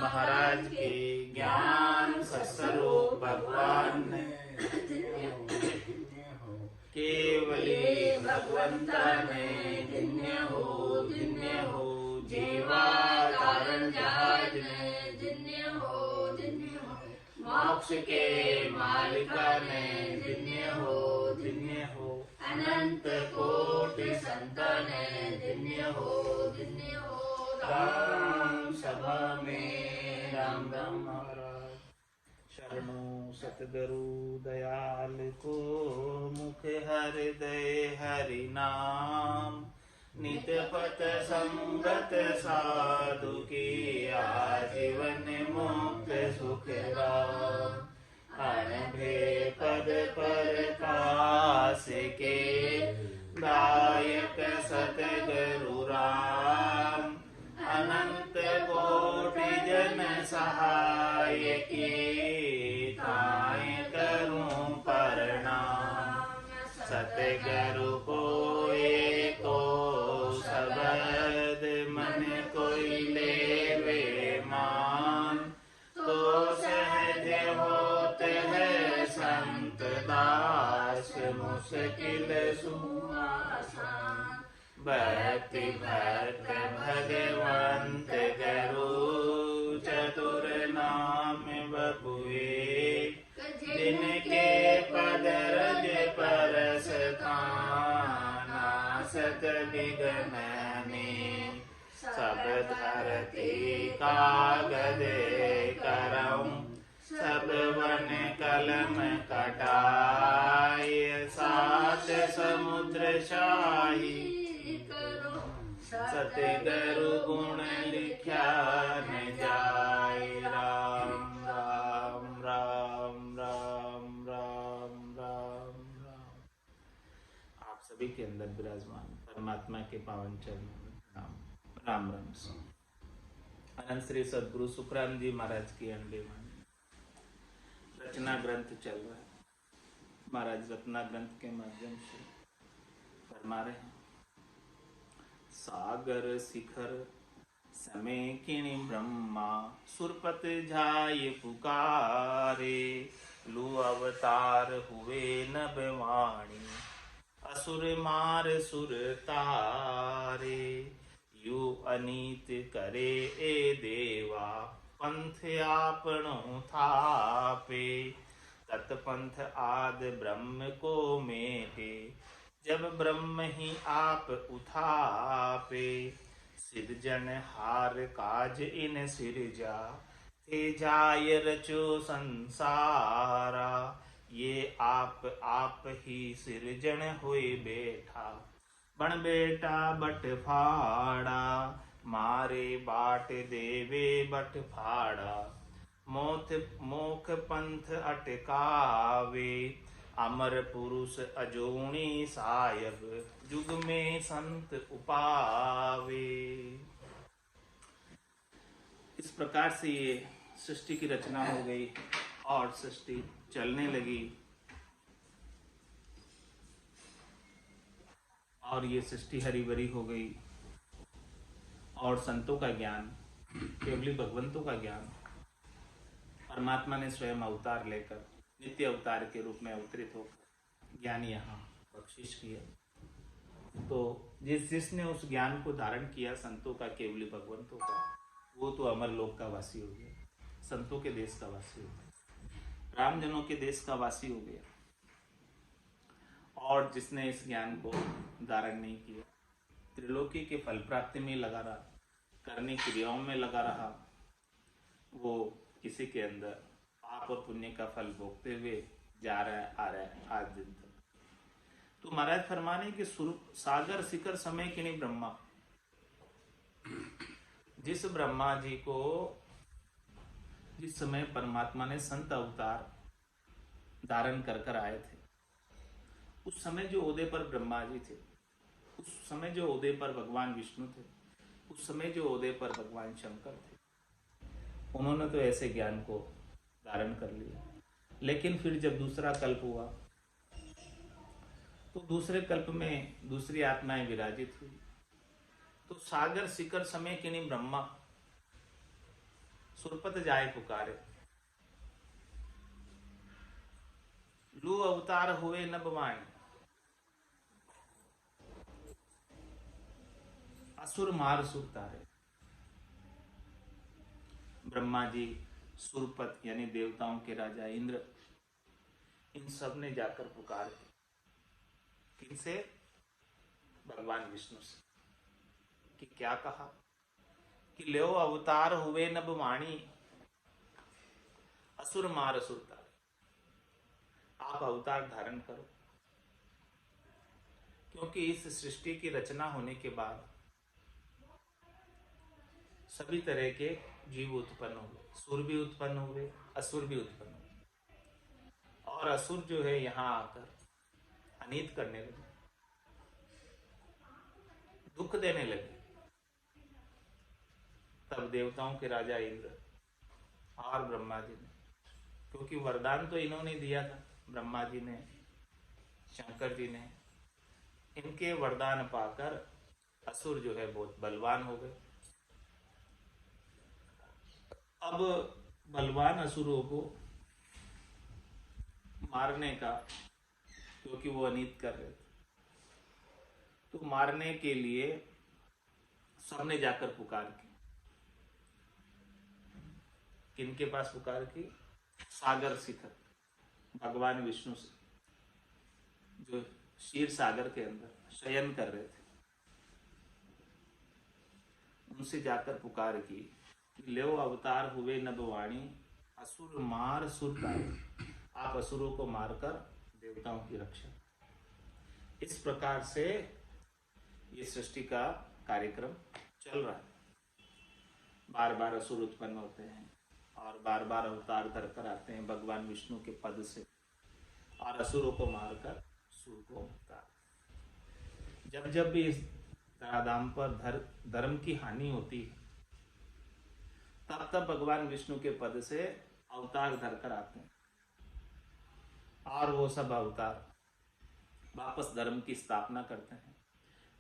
महाराज के ज्ञान सत्स्वरूप भगवान ने केवली भगवंता ने धन्य हो जीवा कारण जहाज ने धन्य हो मोक्ष के मालिका ने धन्य हो अनंत कोटि संतान ने धन्य हो राम सभा में राम महाराज शरणों सतगुरु दयाल को मुख हृदय हरि नाम नित्य पथ संगत साधु की आजीवन मुक्त सुख राम अनभे पद पर कास के दायक सतगुरु राम अनंत कोटि जन सहाय की ताय करूं प्रणाम सतगुरु को एको शब्द मन कोई लेवे मान तो सहज होते है संत दास मुश्किल सुआसान भक्ति भक्त भगवंत गुरु चतुर नाम बबुए जिनके पद रज परस थाना सत विघ्न सब धरती कागज करऊं सब वन कलम कटाय सात समुद्र शाही सतगुरु गुण लिख्या न जाय राम राम राम राम राम राम राम। आप सभी के अंदर विराजमान परमात्मा के पावन चरणों में प्रणाम राम राम। अनंत श्री सदगुरु सुखराम जी महाराज की अंडे रचना ग्रंथ चल रहा है। महाराज रत्ना ग्रंथ के माध्यम से फरमा रहे हैं सागर शिखर समय किणी ब्रह्मा सुरपत जाय पुकारे लू अवतार हुए नभवाणी असुर मार सुर तारे यू अनीत करे ए देवा पंथ आपणो थापे तत्पंथ आद ब्रह्म को मेटे जब ब्रह्म ही आप उठापे सिरजन हार काज इन सिरजा थे जाय रचो संसारा ये आप ही सिरजन होए बैठा बन बेटा बट फाड़ा मारे बाट देवे बट फाड़ा मोख पंथ अटकावे अमर पुरुष अजोनी सायब जुग में संत उपावे। इस प्रकार से ये सृष्टि की रचना हो गई और सृष्टि चलने लगी और ये सृष्टि हरी भरी हो गई और संतों का ज्ञान केवली भगवंतों का ज्ञान परमात्मा ने स्वयं अवतार लेकर नित्य अवतार के रूप में अवतरित होकर ज्ञान यहाँ बख्शिश किया। तो जिसने उस ज्ञान को धारण किया संतों का केवली भगवंतों का वो तो अमर लोक का वासी हो गया, संतों के देश का वासी हो गया, रामजनों के देश का वासी हो गया। और जिसने इस ज्ञान को धारण नहीं किया त्रिलोकी के फल प्राप्ति में लगा रहा, करने क्रियाओं में लगा रहा, वो किसी के अंदर पाप और पुण्य का फल भोगते हुए जा रहा है, आ रहा है आज दिन तक। तो महाराज फरमाने कि सागर शिखर समय किनी ब्रह्मा, जिस ब्रह्मा जी को जिस समय परमात्मा ने संत अवतार धारण कर कर आए थे, उस समय जो ओहदे पर ब्रह्मा जी थे, उस समय जो ओहदे पर भगवान विष्णु थे, उस समय जो ओहदे पर भगवान शंकर थे, उन्होंने तो ऐसे ज्ञान को धारण कर लिया। लेकिन फिर जब दूसरा कल्प हुआ तो दूसरे कल्प में दूसरी आत्माएं विराजित हुई। तो सागर शिखर समय किनी ब्रह्मा, सुरपत जाय पुकारे, लू अवतार हुए नभ वाणी, असुर मार सुर तारे। ब्रह्मा जी, सुरपत यानी देवताओं के राजा इंद्र, इन सब ने जाकर पुकार की। किनसे? भगवान विष्णु से। कि क्या कहा कि लो अवतार हुए नभ वाणी, असुर मार असुर तारे। आप अवतार धारण करो, क्योंकि इस सृष्टि की रचना होने के बाद सभी तरह के जीव उत्पन्न हुए, सुर भी उत्पन्न हुए, असुर भी उत्पन्न हुए। और असुर जो है यहां आकर अनित करने लगे, दुख देने लगे। तब देवताओं के राजा इंद्र और ब्रह्मा जी ने, क्योंकि वरदान तो इन्होंने दिया था, ब्रह्मा जी ने, शंकर जी ने, इनके वरदान पाकर असुर जो है बहुत बलवान हो गए। अब बलवान असुरों को मारने का, क्योंकि वो अनित कर रहे थे, तो मारने के लिए सबने जाकर पुकार की। किनके पास पुकार की? सागर शिखर, भगवान विष्णु से, जो क्षीर सागर के अंदर शयन कर रहे थे, उनसे जाकर पुकार की, लो अवतार हुए नभ वाणी, असुर मार सुर तारे। आप असुरों को मारकर देवताओं की रक्षा। इस प्रकार से ये सृष्टि का कार्यक्रम चल रहा है। बार बार असुर उत्पन्न होते हैं और बार बार अवतार धरकर आते हैं भगवान विष्णु के पद से, और असुरों को मारकर सुर को मुक्ता। जब जब भी इस धराधाम पर धर्म की हानि होती है, तब तब भगवान विष्णु के पद से अवतार धरकर आते हैं, और वो सब अवतार वापस धर्म की स्थापना करते हैं,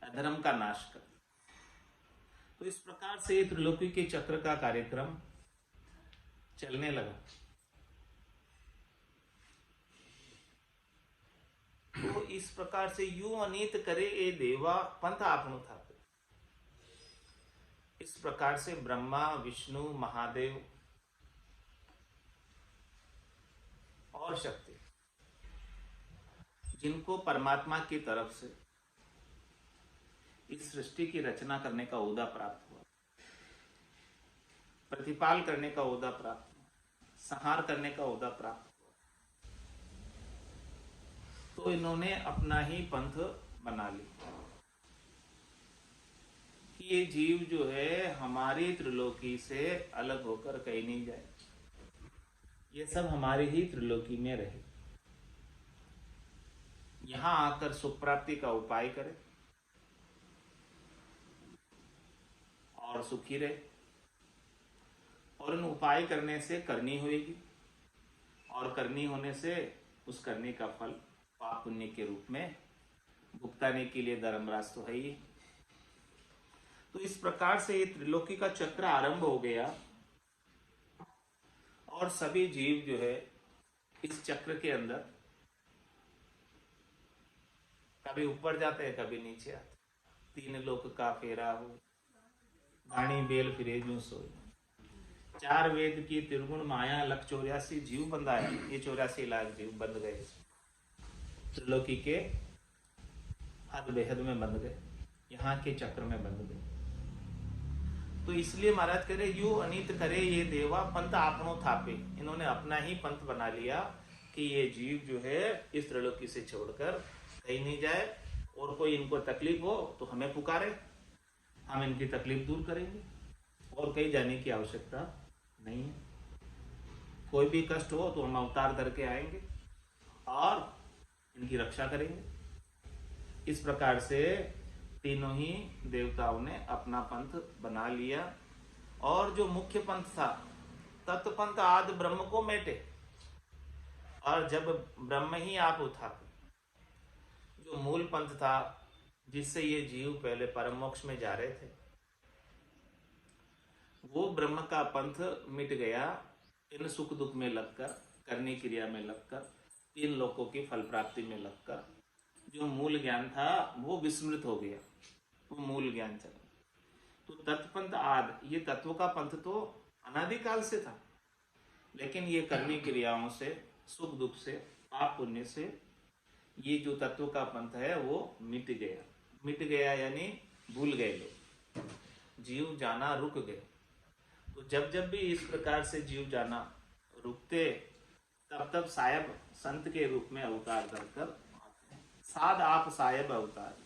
अधर्म का नाश करते हैं। तो इस प्रकार से त्रिलोकी के चक्र का कार्यक्रम चलने लगा। तो इस प्रकार से यूं अनीत करे ए देवा, पंथ आपनो था। इस प्रकार से ब्रह्मा, विष्णु, महादेव और शक्ति, जिनको परमात्मा की तरफ से इस सृष्टि की रचना करने का ओहदा प्राप्त हुआ, प्रतिपाल करने का ओहदा प्राप्त हुआ, संहार करने का ओहदा प्राप्त हुआ, तो इन्होंने अपना ही पंथ बना लिया कि ये जीव जो है हमारी त्रिलोकी से अलग होकर कहीं नहीं जाए, ये सब हमारी ही त्रिलोकी में रहे, यहां आकर सुख प्राप्ति का उपाय करे और सुखी रहे। और उन उपाय करने से करनी होगी, और करनी होने से उस करने का फल पाप पुण्य के रूप में भुगताने के लिए धर्मराज तो है ही। तो इस प्रकार से ये त्रिलोकी का चक्र आरंभ हो गया, और सभी जीव जो है इस चक्र के अंदर कभी ऊपर जाते हैं, कभी नीचे आते। तीन लोक का फेरा हो, गाणी बेल फिरे जूं सोई, चार वेद की त्रिगुण माया, लख 84 जीव बंधाया। ये 84 लाख जीव बंध गए, त्रिलोकी के हद बेहद में बंध गए, यहाँ के चक्र में बंध गए। तो इसलिए महाराज कह रहे, यू अनित करे ये देवा, पंथ आपनो थापे। इन्होंने अपना ही पंथ बना लिया कि ये जीव जो है इस त्रिलोकी से छोड़कर कहीं नहीं जाए, और कोई इनको तकलीफ हो तो हमें पुकारे, हम इनकी तकलीफ दूर करेंगे, और कहीं जाने की आवश्यकता नहीं है। कोई भी कष्ट हो तो हम अवतार धर के आएंगे और इनकी रक्षा करेंगे। इस प्रकार से तीनों ही देवताओं ने अपना पंथ बना लिया, और जो मुख्य पंथ था तत्पंथ आदि ब्रह्म को मेटे। और जब ब्रह्म ही आप उठा, जो मूल पंथ था जिससे ये जीव पहले परम मोक्ष में जा रहे थे, वो ब्रह्म का पंथ मिट गया इन सुख दुख में लगकर, करनी क्रिया में लगकर, तीन लोकों की फल प्राप्ति में लगकर। जो मूल ज्ञान था वो विस्मृत हो गया, वो मूल ज्ञान चला। तो तत्पंथ आदि, ये तत्व का पंथ तो अनादिकाल से था, लेकिन ये करनी क्रियाओं से, सुख दुख से, पाप पुण्य से ये जो तत्व का पंथ है वो मिट गया। मिट गया यानी भूल गए लोग, जीव जाना रुक गए। तो जब जब भी इस प्रकार से जीव जाना रुकते, तब तब साहेब संत के रूप में अवतार धरकर आते हैं। साध आप साहेब अवतार,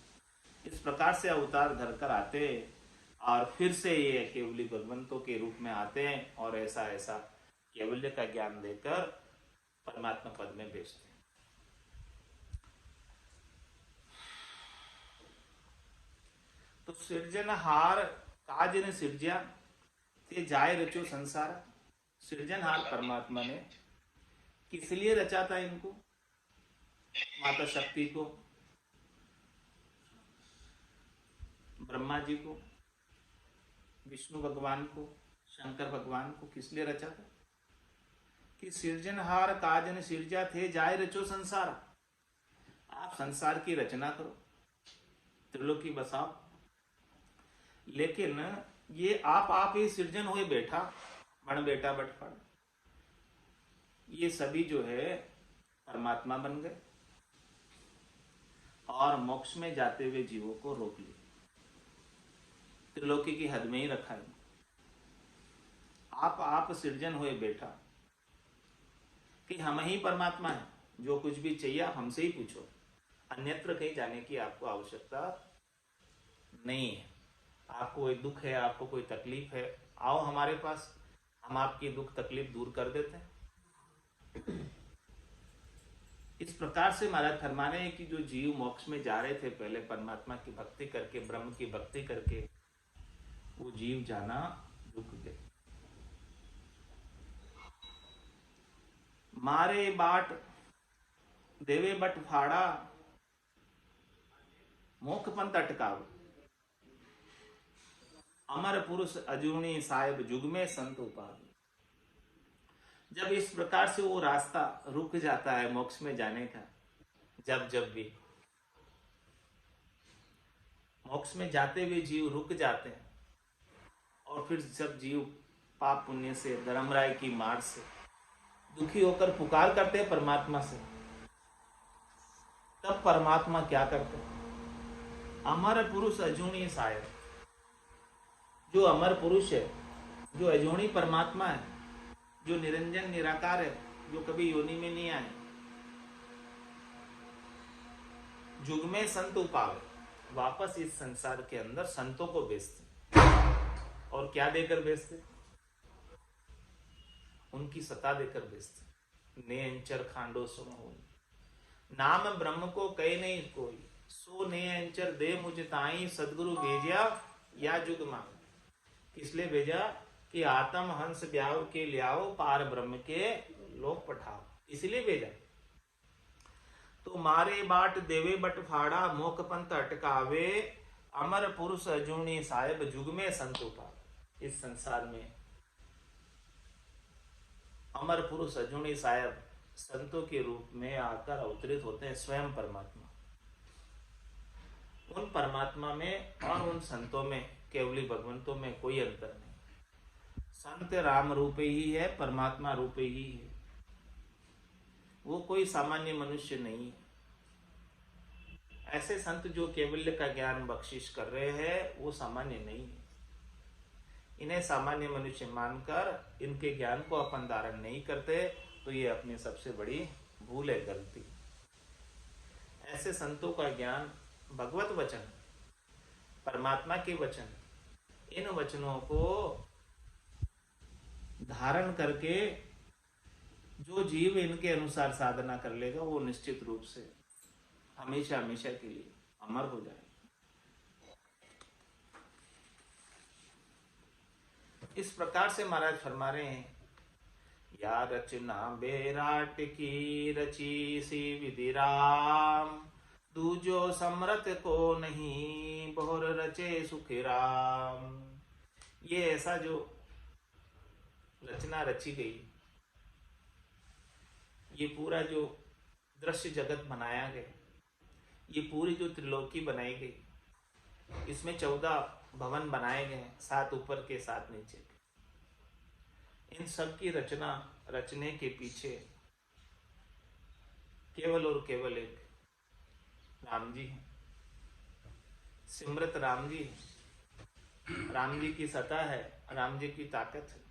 इस प्रकार से अवतार धरकर आते और फिर से ये केवली भगवंतों के रूप में आते हैं और ऐसा ऐसा केवल्य का ज्ञान देकर परमात्मा पद में भेजते हैं। तो सृजनहार काज ने सृज्या ते जाय रचो संसार। सृजनहार परमात्मा ने किस लिए रचा था इनको? माता शक्ति को, ब्रह्मा जी को, विष्णु भगवान को, शंकर भगवान को किस लिए रचा था? कि सृजनहार काजन सृजा थे जाय रचो संसार। आप संसार की रचना करो, त्रिलोकी बसाओ। लेकिन ये आप ही सृजन हुए बैठा, बण बेटा बटफड़, ये सभी जो है परमात्मा बन गए और मोक्ष में जाते हुए जीवों को रोक लिया, त्रिलोकी की हद में ही रखा है। आप सृजन हुए बैठा कि हम ही परमात्मा है, जो कुछ भी चाहिए आप हमसे ही पूछो, अन्यत्र कहीं जाने की आपको आवश्यकता नहीं है। आपको कोई दुख है, आपको कोई तकलीफ है, आओ हमारे पास, हम आपकी दुख तकलीफ दूर कर देते हैं। इस प्रकार से महाराज फरमा रहे हैं कि जो जीव मोक्ष में जा रहे थे पहले परमात्मा की भक्ति करके, ब्रह्म की भक्ति करके, वो जीव जाना रुक गए। मारे बाट देवे बट फाड़ा, मोख पंथ अटकाव। अमर पुरुष अजूनी साहेब जुग में संत उपाधि। जब इस प्रकार से वो रास्ता रुक जाता है मोक्ष में जाने का, जब भी मोक्ष में जाते हुए जीव रुक जाते हैं, और फिर जब जीव पाप पुण्य से, धर्मराय की मार से दुखी होकर पुकार करते हैं परमात्मा से, तब परमात्मा क्या करते हैं? अमर पुरुष अजूनी साहेब, जो अमर पुरुष है, जो अजूनी परमात्मा है, जो निरंजन निराकार है, जो कभी योनि में नहीं आए, जुग में संत उपावे, वापस इस संसार के अंदर संतों को भेजते। और क्या देकर भेजते? उनकी सत्ता देकर भेजते। ने अंचर खांडो सो होई, नाम ब्रह्म को कहे नहीं कोई, सो ने अंचर दे मुझ ताई, सदगुरु भेजा या जुग मांग। इसलिए भेजा कि आत्म हंस ब्याव के लियाओ, पार ब्रह्म के लोक पठाओ, इसलिए भेजा। तो मारे बाट देवे बट फाड़ा, मोक पंथ अटकावे, अमर पुरुष अजूनी साहेब जुग में संत उपावे। इस संसार में अमर पुरुष अजूनी साहेब संतों के रूप में आकर अवतरित होते हैं, स्वयं परमात्मा। उन परमात्मा में और उन संतों में, केवली भगवंतों में कोई अंतर नहीं। संत राम रूप ही है, परमात्मा रूप ही है, वो कोई सामान्य मनुष्य नहीं है। ऐसे संत जो केवल्य का ज्ञान बख्शिश कर रहे हैं वो सामान्य नहीं है। इन्हें सामान्य मनुष्य मानकर इनके ज्ञान को अपन धारण नहीं करते तो ये अपनी सबसे बड़ी भूल है, गलती। ऐसे संतों का ज्ञान भगवत वचन, परमात्मा के वचन, इन वचनों को धारण करके जो जीव इनके अनुसार साधना कर लेगा वो निश्चित रूप से हमेशा हमेशा के लिए अमर हो जाएगा। इस प्रकार से महाराज फरमा रहे हैं, या रचना बेराट की रची सी विधि राम, दूजो समरथ को नहीं, बहुर रचे सुखी राम। ये ऐसा जो रचना रची गई। ये पूरा जो दृश्य जगत बनाया गया, ये पूरी जो त्रिलोकी बनाई गई, इसमें 14 भवन बनाए गए, 7 ऊपर के 7 नीचे के। इन सब की रचना रचने के पीछे केवल और केवल एक राम जी हैं। सिमरत राम जी है। राम जी की सत्ता है, राम जी की ताकत है।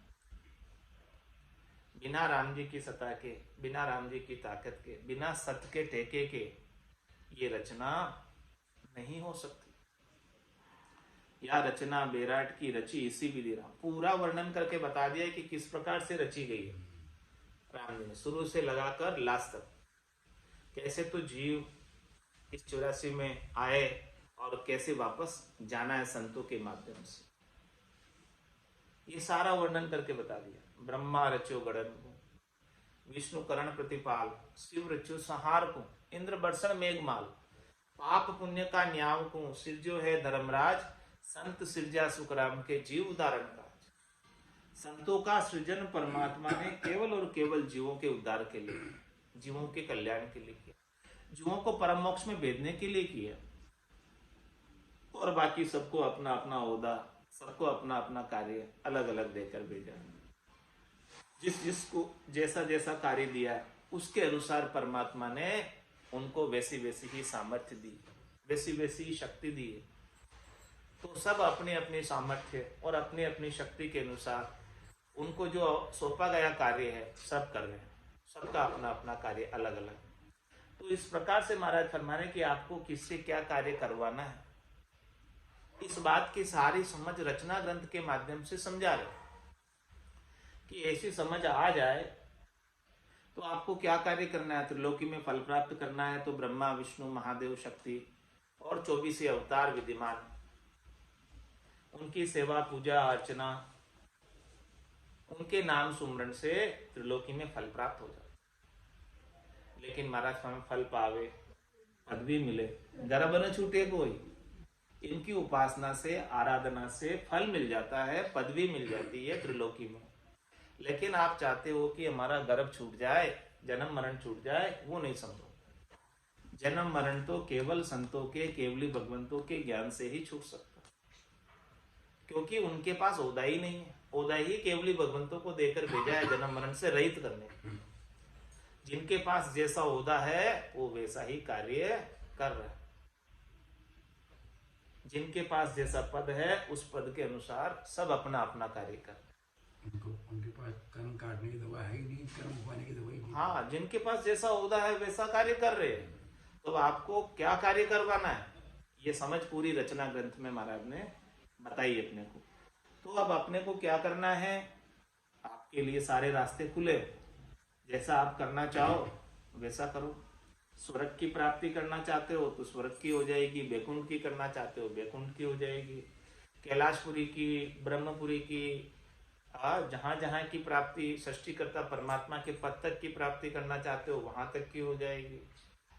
बिना राम जी की सत्ता के, बिना राम जी की ताकत के, बिना सत्य के टेके के ये रचना नहीं हो सकती। या रचना बेराट की रची इसी विधि राम, पूरा वर्णन करके बता दिया कि किस प्रकार से रची गई है राम जी ने, शुरू से लगाकर लास्ट तक। कैसे तो जीव इस 84 में आए और कैसे वापस जाना है संतों के माध्यम से, ये सारा वर्णन करके बता दिया। ब्रह्मा रचो गणन को, विष्णु करण प्रतिपाल, शिव रचो संहार को, इंद्र बरसन मेघमाल, पाप पुण्य का न्याव को, सिरजो है धर्मराज, संत सिरजा सुखराम के जीव उदाहरण राज। संतों का सृजन परमात्मा ने केवल और केवल जीवों के उद्धार के लिए, जीवों के कल्याण के लिए किया, जीवों को परम मोक्ष में भेजने के लिए किया। और बाकी सबको अपना अपना ओहदा, सबको अपना अपना कार्य अलग अलग देकर भेजा। जिस जिसको जैसा जैसा कार्य दिया उसके अनुसार परमात्मा ने उनको वैसी वैसी ही सामर्थ्य दी, वैसी वैसी ही शक्ति दी है। तो सब अपने अपने सामर्थ्य और अपनी अपनी शक्ति के अनुसार उनको जो सौंपा गया कार्य है सब कर रहे हैं, सबका अपना अपना कार्य अलग अलग। तो इस प्रकार से महाराज फरमा रहे कि आपको किससे क्या कार्य करवाना है, इस बात की सारी समझ रचना ग्रंथ के माध्यम से समझा रहे कि ऐसी समझ आ जाए तो आपको क्या कार्य करना है। त्रिलोकी में फल प्राप्त करना है तो ब्रह्मा विष्णु महादेव शक्ति और 24 अवतार विद्यमान, उनकी सेवा पूजा अर्चना, उनके नाम सुमरण से त्रिलोकी में फल प्राप्त हो जाए। लेकिन महाराज फल पावे, पदवी मिले, गर्भ न छूटे कोई, इनकी उपासना से आराधना से फल मिल जाता है, पदवी मिल जाती है त्रिलोकी में। लेकिन आप चाहते हो कि हमारा गर्भ छूट जाए, जन्म मरण छूट जाए, वो नहीं समझो। जन्म मरण तो केवल संतों के, केवली भगवंतों के ज्ञान से ही छूट सकता, क्योंकि उनके पास ओहदा ही नहीं है। ओहदा ही केवली भगवंतों को देकर भेजा है जन्म मरण से रहित करने। जिनके पास जैसा ओहदा है वो वैसा ही कार्य कर रहा है। जिनके पास जैसा पद है उस पद के अनुसार सब अपना अपना कार्य कर रहे हैं। उनके पास कर्म काटने की दवा है ही नहीं, कर्म उगाने की दवा ही नहीं। हाँ, जिनके पास जैसा ओहदा है वैसा कार्य कर रहे हैं। तो आपको क्या कार्य करवाना है, ये समझ पूरी रचना ग्रंथ में महाराज ने बताई अपने को। तो अब अपने को क्या करना है, आपके लिए सारे रास्ते खुले, जैसा आप करना चाहो वैसा करो। स्वर्ग की प्राप्ति करना चाहते हो तो स्वर्ग की हो जाएगी, बैकुंठ की करना चाहते हो बैकुंठ की हो जाएगी, कैलाशपुरी की, ब्रह्मपुरी की, जहां जहां की प्राप्ति सृष्टिकर्ता परमात्मा के पद तक की प्राप्ति करना चाहते हो वहां तक की हो जाएगी।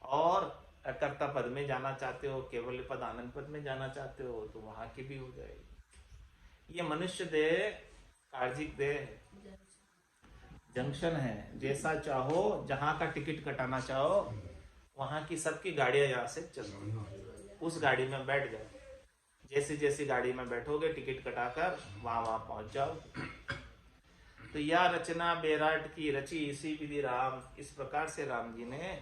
और कर्ता पद में जाना चाहते हो, केवल पद आनंद पद में जाना चाहते हो तो वहां की भी हो जाएगी। ये मनुष्य देह कार्जिक देह है, जंक्शन है। जैसा चाहो, जहां का टिकट कटाना चाहो वहां की सबकी गाड़ियां यहाँ से चलती हैं, उस गाड़ी में बैठ जाओ। जैसी जैसी गाड़ी में बैठोगे टिकट कटाकर वहां पहुंच जाओ। तो या रचना बेराट की रची इसी विधि राम, इस प्रकार से राम जी ने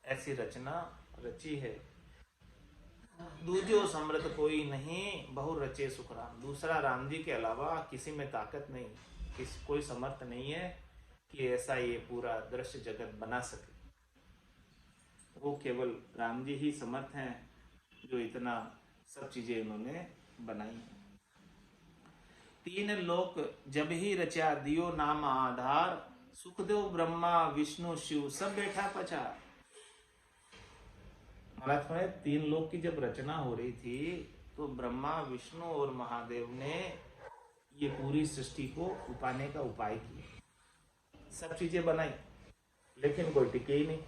ऐसी रचना रची है। दूजो समृत कोई नहीं, बहु रचे सुख राम। दूसरा राम जी के अलावा किसी में ताकत नहीं, कोई समर्थ नहीं है कि ऐसा ये पूरा दृश्य जगत बना सके। वो केवल राम जी ही समर्थ हैं जो इतना सब चीजें उन्होंने बनाई हैं। 3 लोक जब ही रचा दियो नाम आधार, सुखदेव ब्रह्मा विष्णु शिव सब बैठा पचार। महाराज में 3 लोक की जब रचना हो रही थी तो ब्रह्मा विष्णु और महादेव ने ये पूरी सृष्टि को उपाने का उपाय किया, सब चीजें बनाई, लेकिन कोई टिके ही नहीं,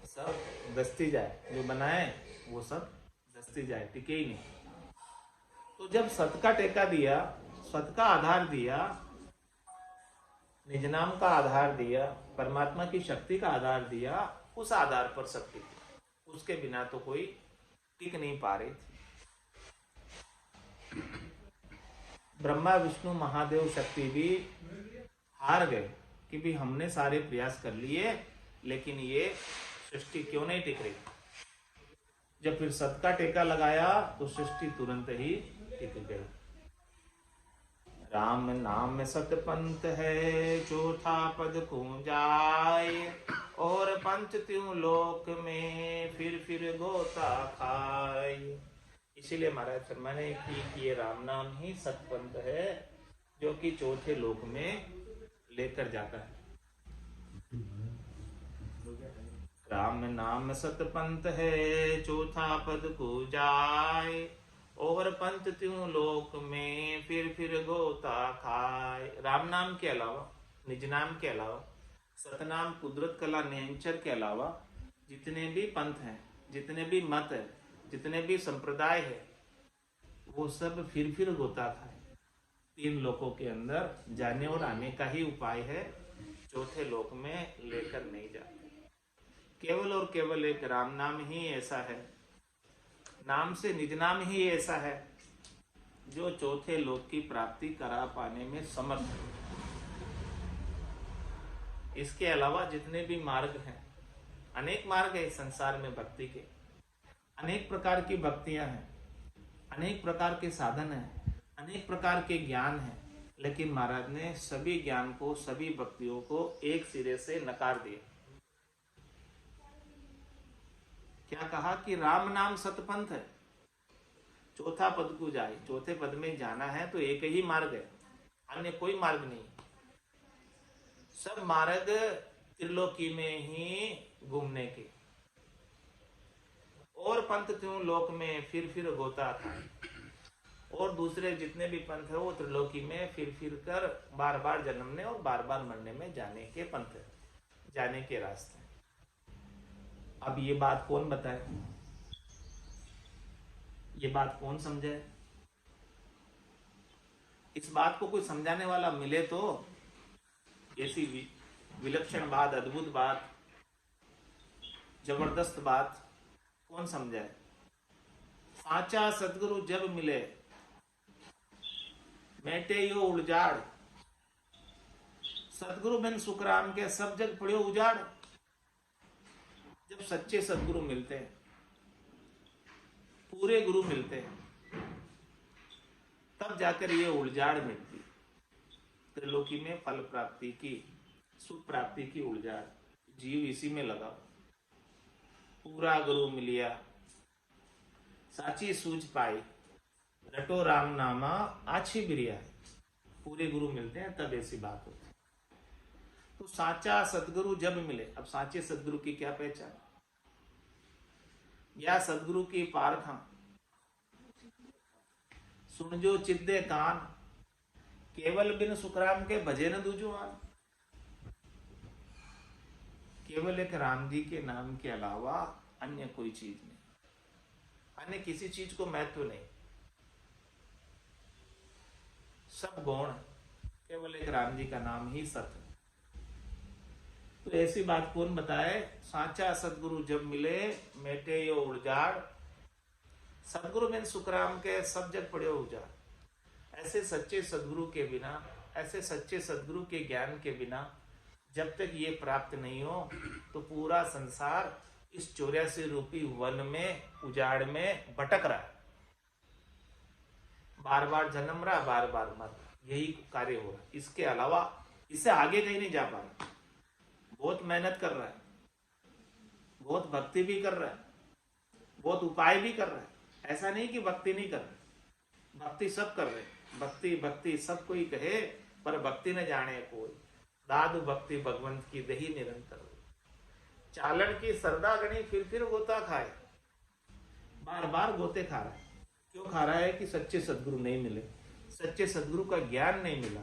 सब दस्ती जाए। जो बनाए वो सब दस्ती जाए, टिके ही नहीं। तो जब सत का टेका दिया, सत का आधार दिया, निज नाम का आधार दिया, परमात्मा की शक्ति का आधार दिया, उस आधार पर सब टिके। उसके बिना तो कोई टिक नहीं पा रही थी। ब्रह्मा विष्णु महादेव शक्ति भी हार गए कि भी हमने सारे प्रयास कर लिए, लेकिन ये सृष्टि क्यों नहीं टिक रही। जब फिर सत का टेका लगाया तो सृष्टि तुरंत ही टिक गई। राम नाम सतपंथ है, चौथा पद को जाए, और पंच त्यों लोक में फिर गोता खाए। इसीलिए महाराज शर्मा ने कि ये राम नाम ही सतपंथ है, जो कि चौथे लोक में लेकर जाता है। राम नाम सतपंथ है, चौथा पद को जाए, और पंथ त्यों लोक में फिर गोता खाए। राम नाम के अलावा, निज नाम के अलावा, सतनाम कुदरत कला नेचर के अलावा जितने भी पंथ हैं, जितने भी मत है, जितने भी संप्रदाय है, वो सब फिर गोता खाए। तीन लोकों के अंदर जाने और आने का ही उपाय है, चौथे लोक में लेकर नहीं जाते। केवल और केवल एक राम नाम ही ऐसा है, नाम से निज नाम ही ऐसा है, जो चौथे लोक की प्राप्ति करा पाने में समर्थ है। इसके अलावा जितने भी मार्ग हैं, अनेक मार्ग है संसार में भक्ति के, अनेक प्रकार की भक्तियां हैं, अनेक प्रकार के साधन हैं, अनेक प्रकार के ज्ञान हैं, लेकिन महाराज ने सभी ज्ञान को, सभी भक्तियों को एक सिरे से नकार दिया। क्या कहा कि राम नाम सतपंथ है, चौथा पद को जाए। चौथे पद में जाना है तो एक ही मार्ग है, अन्य कोई मार्ग नहीं। सब मार्ग त्रिलोकी में ही घूमने के, और पंथ त्यों लोक में फिर गोता खाए। और दूसरे जितने भी पंथ है वो त्रिलोकी में फिर कर बार बार जन्मने और बार बार मरने में जाने के पंथ है, जाने के रास्ते। अब ये बात कौन बताए, ये बात कौन समझाए? इस बात को कोई समझाने वाला मिले तो ऐसी विलक्षण बात, अद्भुत बात, जबरदस्त बात कौन समझाए? साचा सदगुरु जब मिले, मेटे यो उजाड़। सदगुरु बिन सुखराम के सब जग पड़े उजाड़। जब सच्चे सदगुरु मिलते हैं, पूरे गुरु मिलते हैं, तब जाकर ये उलझाड़ मिलती। त्रिलोकी में फल प्राप्ति की, सुख प्राप्ति की उलझाड़, जीव इसी में लगा। पूरा गुरु मिलिया, साची सूझ पाई, रटो राम नामा आछी बिरिया। पूरे गुरु मिलते हैं तब ऐसी बात होती। तो साचा सदगुरु जब मिले, अब साचे सदगुरु की क्या पहचान, या सदगुरु की पारखा। सुन जो चिद्दे कान, केवल बिन सुखराम के भजे न दूजो आन। केवल एक राम जी के नाम के अलावा अन्य कोई चीज नहीं, अन्य किसी चीज को महत्व नहीं, सब गौण, केवल एक राम जी का नाम ही सत्य। तो ऐसी बात कौन बताए? साचा सदगुरु जब मिले, मेटे यो उजाड़। सदगुरु बिन सुखराम के सब जग पड़े उजाड़। ऐसे सच्चे सदगुरु के बिना, ऐसे सच्चे सदगुरु के ज्ञान के बिना जब तक ये प्राप्त नहीं हो, तो पूरा संसार इस 84 रूपी वन में, उजाड़ में भटक रहा है, बार बार जन्म रहा, बार बार मर रहा, यही कार्य हो रहा है। इसके अलावा इससे आगे कहीं नहीं जा पा रहा। बहुत मेहनत कर रहा है, बहुत भक्ति भी कर रहा है, बहुत उपाय भी कर रहा है। ऐसा नहीं कि भक्ति नहीं कर रहे, भक्ति सब कर रहे, भक्ति भक्ति सब कोई कहे, पर भक्ति न जाने कोई। दादु भक्ति भगवंत की दही निरंतर। चालन की सरदा गणी फिर गोता खाए, बार बार गोते खा रहा है। क्यों खा रहा है? कि सच्चे सदगुरु नहीं मिले, सच्चे सदगुरु का ज्ञान नहीं मिला।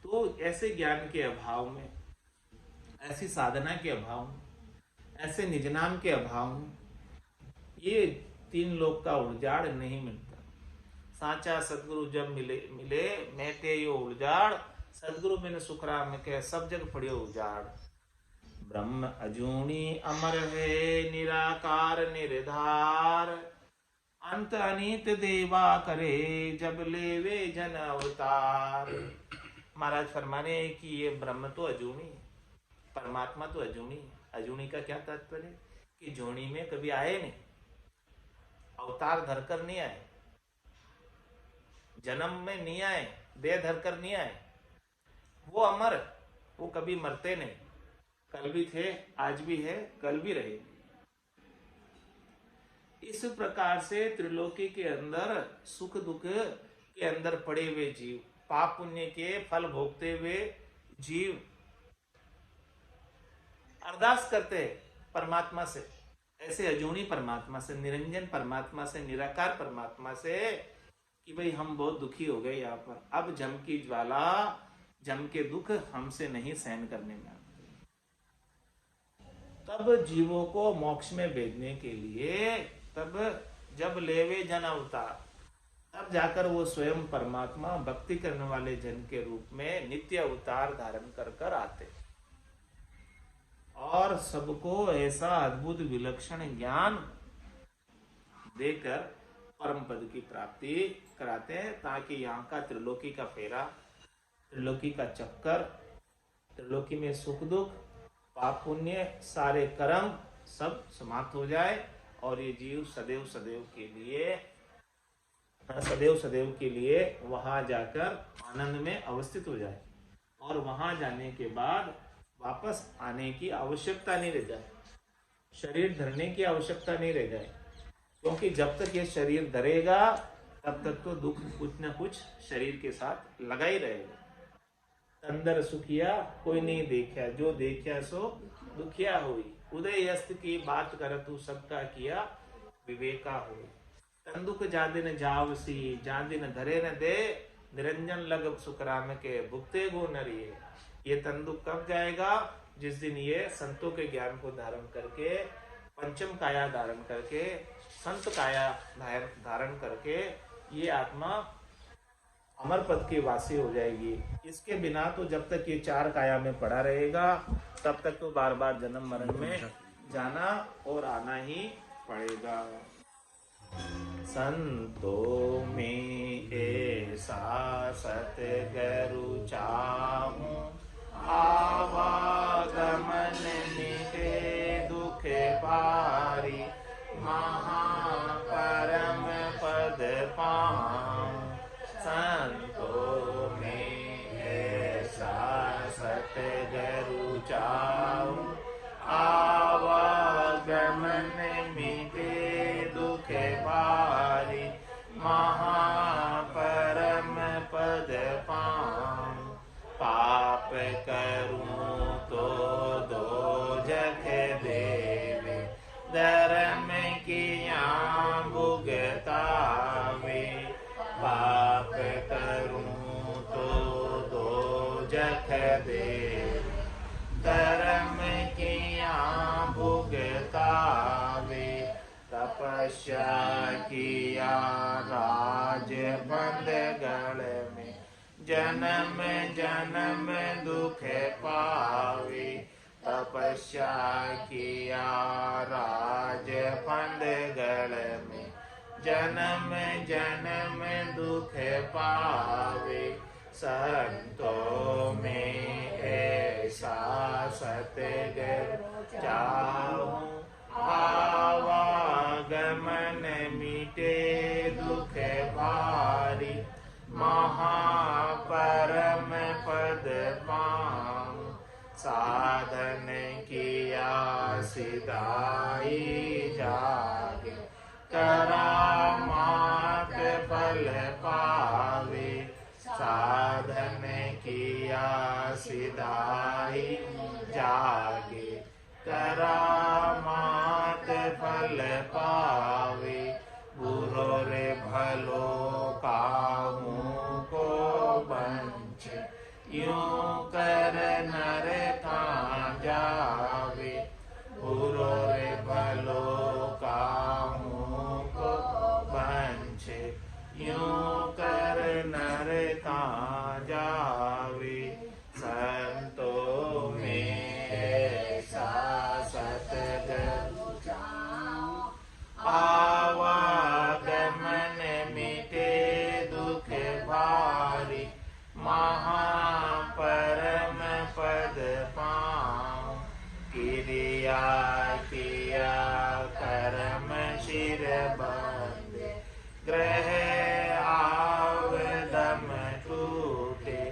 तो ऐसे ज्ञान के अभाव में, ऐसी साधना के अभाव में, ऐसे निजनाम के अभाव में ये तीन लोक का उजाड़ नहीं मिलता। साचा सदगुरु जब मिले, मेटे यो उजाड़। सदगुरु बिन सुखराम के सब जग पड़ियो उजाड़। ब्रह्म अजूनी अमर है निराकार निर्धार। अंत अनीत देवा करे जब लेवे जन अवतार। महाराज फरमाने कि ये ब्रह्म तो अजूनी है, परमात्मा तो अजूनी है। अजूनी का क्या तात्पर्य? कि जोनी में कभी आए नहीं, अवतार धरकर नहीं आए, जन्म में नहीं आए, देह धरकर नहीं आए। वो अमर, वो कभी मरते नहीं, कल भी थे, आज भी है, कल भी रहे। इस प्रकार से त्रिलोकी के अंदर सुख दुख के अंदर पड़े हुए जीव, पाप पुण्य के फल भोगते हुए जीव अरदास करते हैं परमात्मा से, ऐसे अजूनी परमात्मा से, निरंजन परमात्मा से, निराकार परमात्मा से कि भाई हम बहुत दुखी हो गए यहाँ पर, अब जम की ज्वाला, जम के दुख हमसे नहीं सहन करने में आते। तब जीवों को मोक्ष में भेजने के लिए, तब जब लेवे जन अवतार, तब जाकर वो स्वयं परमात्मा भक्ति करने वाले जन के रूप में नित्य अवतार धारण कर कर आते और सबको ऐसा अद्भुत विलक्षण ज्ञान देकर परम पद की प्राप्ति कराते हैं, ताकि यहाँ का त्रिलोकी का फेरा, त्रिलोकी का चक्कर, त्रिलोकी में सुख दुख, पाप पुण्य, सारे कर्म सब समाप्त हो जाए और ये जीव सदैव सदैव के लिए वहां जाकर आनंद में अवस्थित हो जाए और वहां जाने के बाद वापस आने की आवश्यकता नहीं रह जाए, शरीर धरने की आवश्यकता नहीं रह जाए। क्योंकि जब तक ये शरीर धरेगा तब तक तो दुख कुछ न कुछ शरीर के साथ लगा ही रहेगा। अंदर सुखिया कोई नहीं देखा, जो देखा सो दुखिया हुई। उदय अस्त की बात कर तू सबका किया विवेका हुई। तंदुक जा दिन जावसी, जा दिन धरे न दे, निरंजन लग सुखराम के भुगते गो नरिये। ये तंदुक कब जाएगा? जिस दिन ये संतों के ज्ञान को धारण करके, पंचम काया धारण करके, संत काया धारण करके ये आत्मा अमर पद की वासी हो जाएगी। इसके बिना तो जब तक ये चार काया में पड़ा रहेगा तब तक तो बार बार जन्म मरण में जाना और आना ही पड़ेगा। संतों में ऐसा सतगुरु चाहूं, आवागमन मिटे दुख पारी, महापरम पद पाऊं। संतों में ऐसा सतगुरु चाहूं, आवागमन मिटे दुख पारी, महापरम पद पाऊं। पाप करूं तो दोजख देवे, धर्म किया भुगतावे। पाप करूं तो दोजख देवे, धर्म किया भुगतावे। तपस्या किया राज बंद गढ़ में, जन्म जन्म दुख पावे। तपस्या किया राज बंद गढ़ में, जन्म जन्म दुख पावे। संतों में ऐसा सतगुरु चाहूं, आवागमन मिटे दुख भारी, महापरम पद पाऊं। साधन किया सिधाई जागे, करामात फल पावे। साधन किया सिधाई जागे, करामात फल पावे। बुरो रे भलो कामों को बंचे, यूं कर नर कहाँ जावे। बुरो रे भलो कामों को बंचे, यूं कर नर कहाँ जावे। किरिया किया कर्म शिर बंधे, ग्रह आवदम टूटे।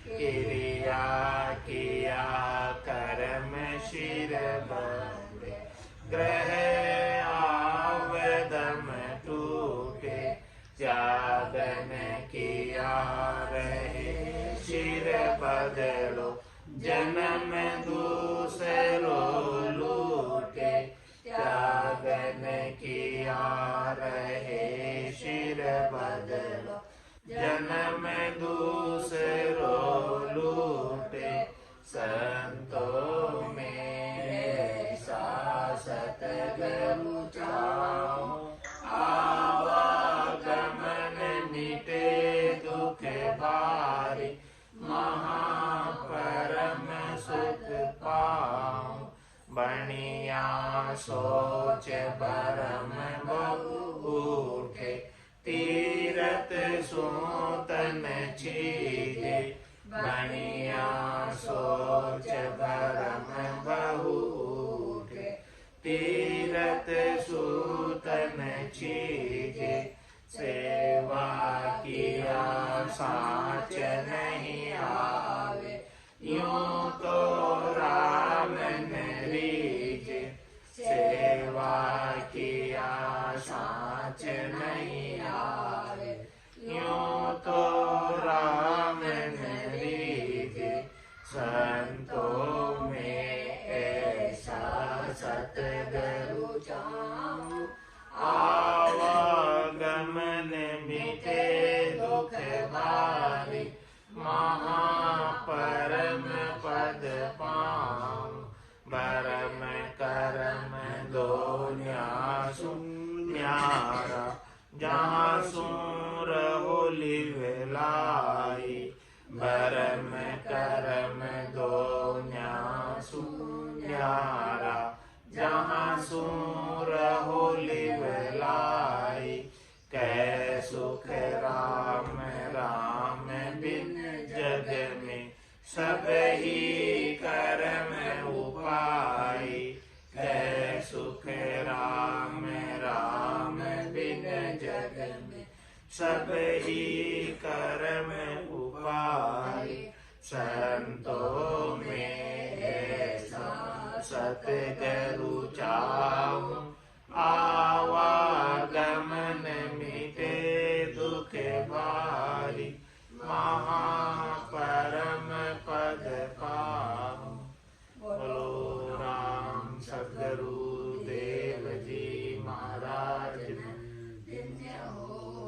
किरिया किया कर्म शिर बंधे, ग्रह आवदम टूटे। त्यागन किया रहे शिर बदलो, जन्म दूसरो लूटे। त्यागन किया रहे शिर बदलो, जन्म दूसरो लूटे। संतों में सतगुरु चाओ, आवागमन मिटे दुख बारी। महापरम सुख पाओ, बनिया सोच बरम बहु उठे। तीरथ सूतन चीजे, बनिया सोच बरम बहु उठे। तीरथ सूतन चीजे, सेवा किया साच नहीं आवे। यूं तो राम न रीजे, सेवा किया साच नहीं आवे। यूं तो राम न रीजे, संतों में ऐसा सतगुरु चाओ। आवागमन मिटे दुख बारी, महापरम पद पाऊं। बरम करम दो न्यासु न्यारा, जहाँ सूर होली वेलाई। बरम करम दो न्यासु न्यारा, जहाँ सूर होली वेलाई। कै सुख राम राम बिन जग में, सब ही कर्म उपाय। कै सुख राम राम बिन जग में, सब ही कर्म उपाय। संतों में ऐसा सतगुरु चाओ, आवागमन मिटे दुख बारी। महापरम पद पाओ। बोलो राम सद्गुरु देव जी महाराज ने, धन्य हो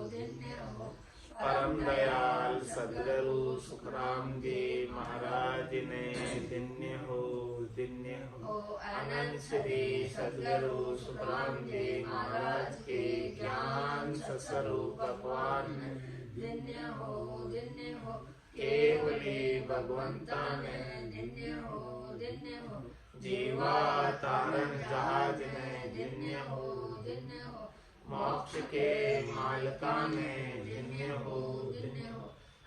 धन्य हो। परम दयाल सद्गुरु सुखराम जी महाराज ने, धन्य हो धन्य हो। अनंत श्री सद्गुरु सुखराम जी महाराज के ज्ञान स्वरूप भगवान ने, धन्य हो धन्य हो। केवली भगवंता ने, धन्य हो धन्य हो। जीवा तारण जहाज ने, धन्य हो धन्य हो। मोक्ष के मालका ने, धन्य हो धन्य हो।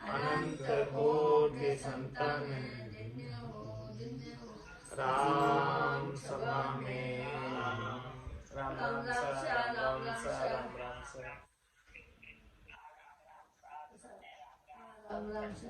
अनंत कोटि संतान ने, धन्य हो धन्य हो। राम सभा में राम राम सा राम सा राम राम सा राम राम सा।